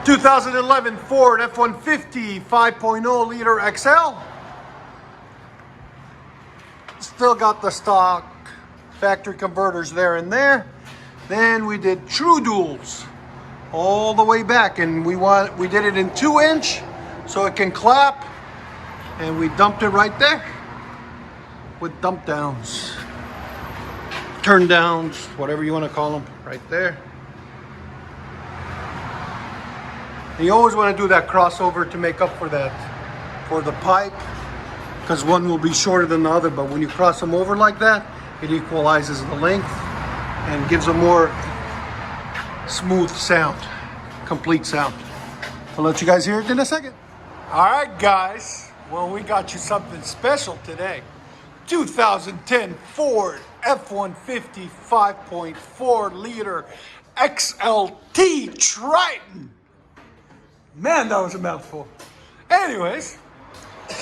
2011 Ford F-150 5.0 liter XL. Still got the stock factory converters there and there. Then we did true duals all the way back, and we did it in 2-inch so it can clap, and we dumped it right there with dump downs, turn downs, whatever you want to call them, right there. And you always want to do that crossover to make up for that, for the pipe, because one will be shorter than the other, but when you cross them over like that, it equalizes the length and gives a more smooth sound, complete sound. I'll let you guys hear it in a second. All right, guys, well, we got you something special today. 2010 Ford F-150 5.4 liter XLT Triton. Man, that was a mouthful. Anyways,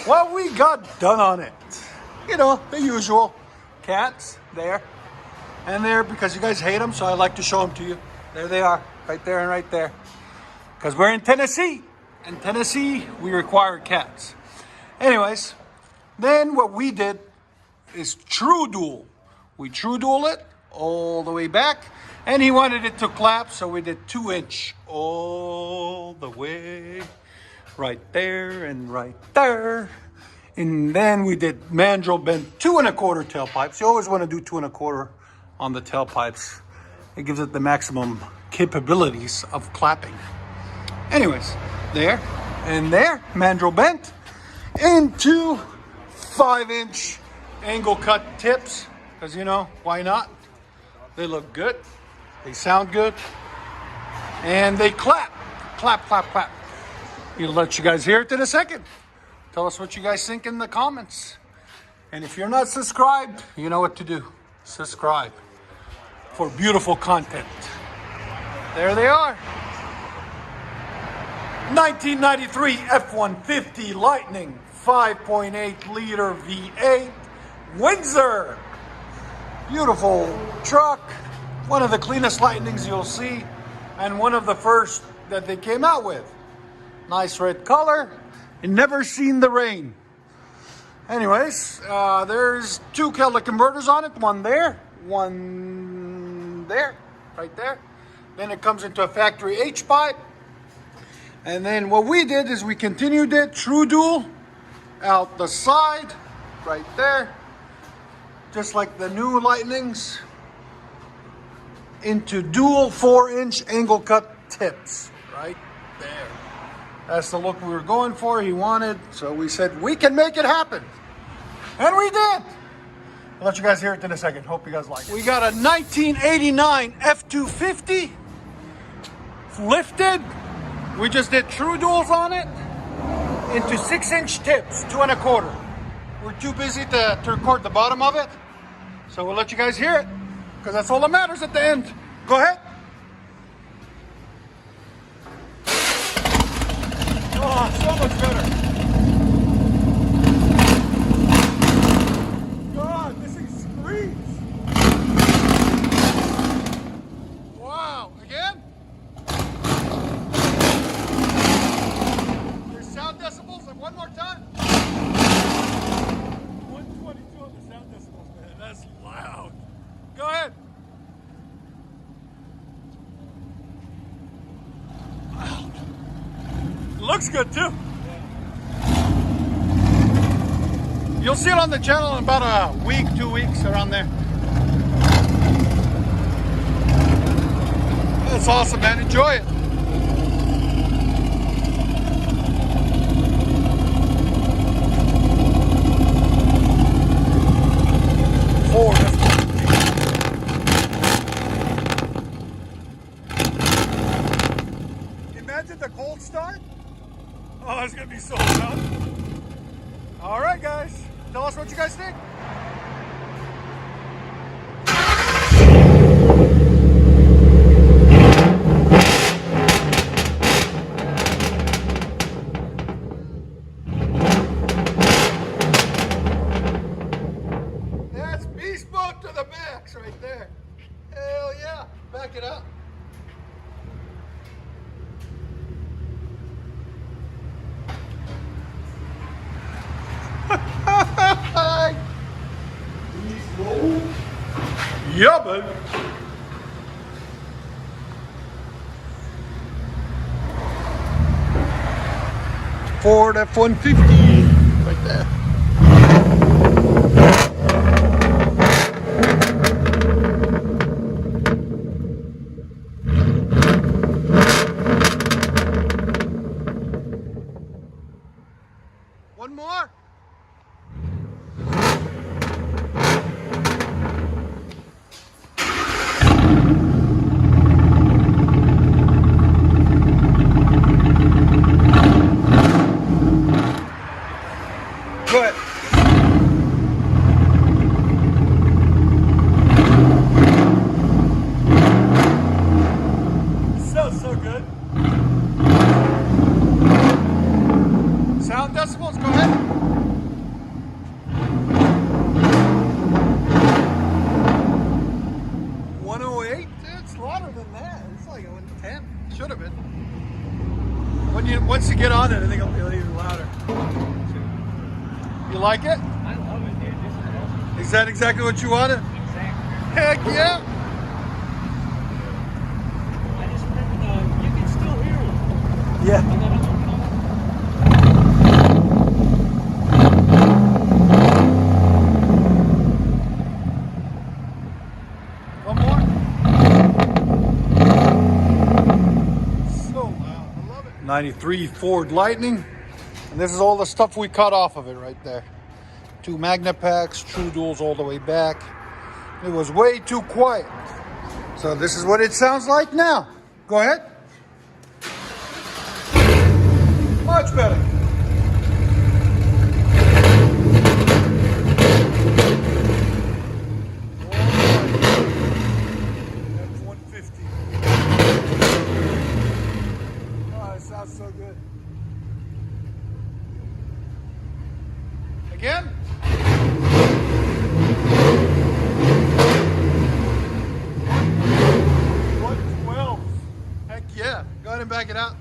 what we got done on it, you know, the usual cats there and there, because you guys hate them, so I like to show them to you. There they are, right there and right there, because we're in Tennessee. In Tennessee, we require cats. Anyways, then what we did is true dual. We true dual it all the way back, and he wanted it to clap, so we did 2-inch all the way, right there and right there. And then we did mandrel bent 2 1/4 tailpipes. You always want to do 2 1/4 on the tailpipes. It gives it the maximum capabilities of clapping. Anyways, there and there, mandrel bent into 5-inch angle cut tips, because, you know, why not? They look good, they sound good, and they clap, clap, clap, clap. We'll let you guys hear it in a second. Tell us what you guys think in the comments. And if you're not subscribed, you know what to do. Subscribe for beautiful content. There they are. 1993 F-150 Lightning 5.8 liter V8 Windsor. Beautiful truck. One of the cleanest Lightnings you'll see, and one of the first that they came out with. Nice red color. And never seen the rain. Anyways, there's 2 catalytic converters on it. One there, one there, right there. Then it comes into a factory H pipe. And then what we did is we continued it true dual out the side, right there, just like the new Lightnings, into dual 4-inch angle cut tips, right there. That's the look we were going for, he wanted, so we said we can make it happen. And we did. I'll let you guys hear it in a second. Hope you guys like it. We got a 1989 F-250 lifted. We just did true duals on it into 6-inch tips, 2 1/4. We're too busy to record the bottom of it, so we'll let you guys hear it, because that's all that matters at the end. Go ahead. Oh, so much better. God, this thing screams. Wow, again? There's sound decibels, and one more time. 122 on the sound decibels, man. That's loud. Go ahead. Looks good too. You'll see it on the channel in about a week, 2 weeks, around there. That's awesome, man. Enjoy it. Ford. Imagine the cold start. Oh, it's gonna be so loud. All right, guys, tell us what you guys think. That's beast mode to the max right there. Hell yeah, back it up. Yeah, baby. Ford F-150 right there. One more. Good. So good. Sound decibels, go ahead. 108? It's louder than that. It's like 110. Should have been. Once you get on it, I think it'll be even louder. You like it? I love it, dude. This is awesome. Is that exactly what you wanted? Exactly. Heck yeah! I just remember you can still hear them. Yeah. On that other car. One more. So loud. I love it. 93 Ford Lightning. And this is all the stuff we cut off of it right there. 2 magnet packs, true duals all the way back. It was way too quiet. So this is what it sounds like now. Go ahead. Much better. F-150. Oh, it sounds so good. Again? 112. Heck yeah. Go ahead and back it out.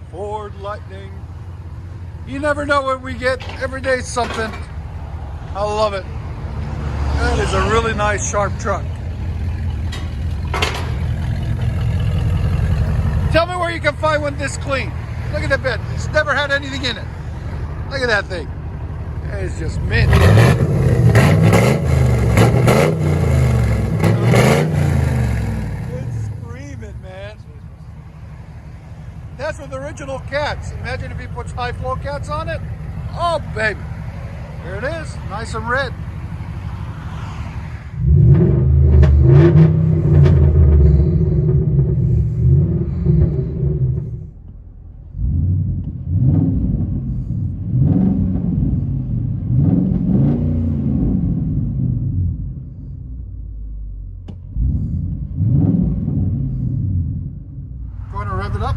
Ford Lightning. You never know what we get. Every day something. I love it. That is a really nice, sharp truck. Tell me where you can find one this clean. Look at the bed. It's never had anything in it. Look at that thing. It's just mint. It's screaming, man. That's with original cats. Imagine if he puts high flow cats on it. Oh, baby. There it is. Nice and red. Going to rev it up.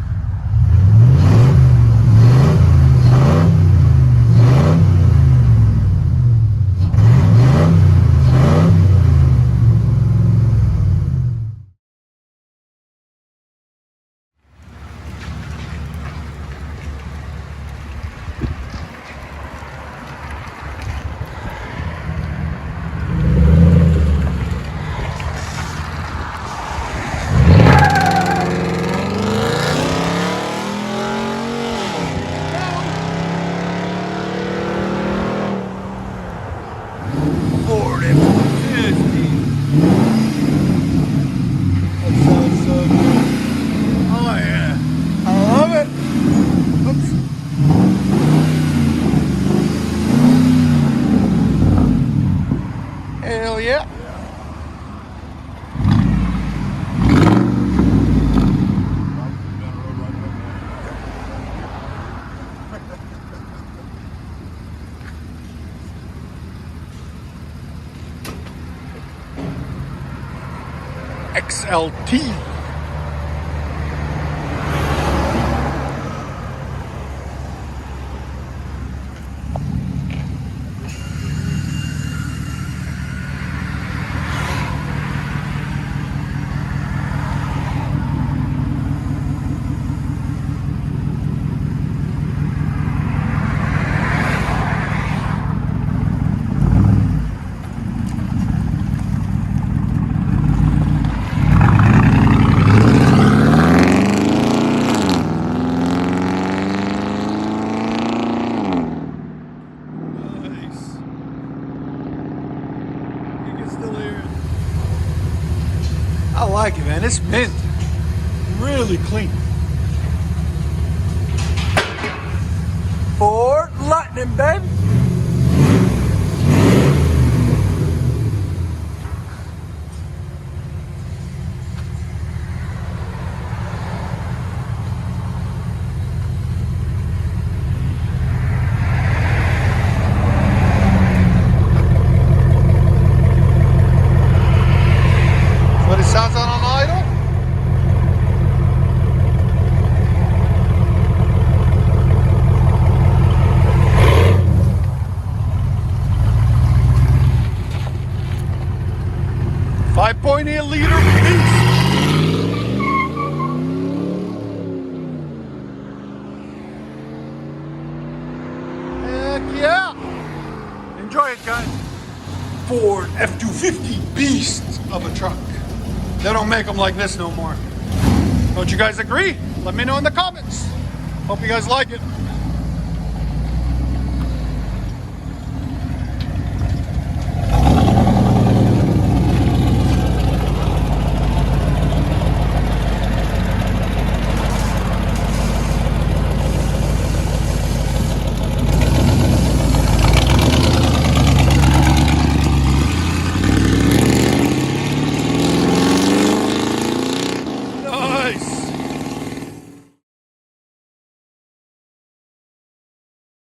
Ford F-150. That sounds so good. Oh yeah. I love it. Oops. Hell yeah. XLT. I like it, man. It's mint. Really clean. Ford Lightning, baby. What it sounds on idle? .8 liter beast. Heck yeah! Enjoy it, guys. Ford F-250 beast of a truck. They don't make them like this no more. Don't you guys agree? Let me know in the comments. Hope you guys like it. Nice.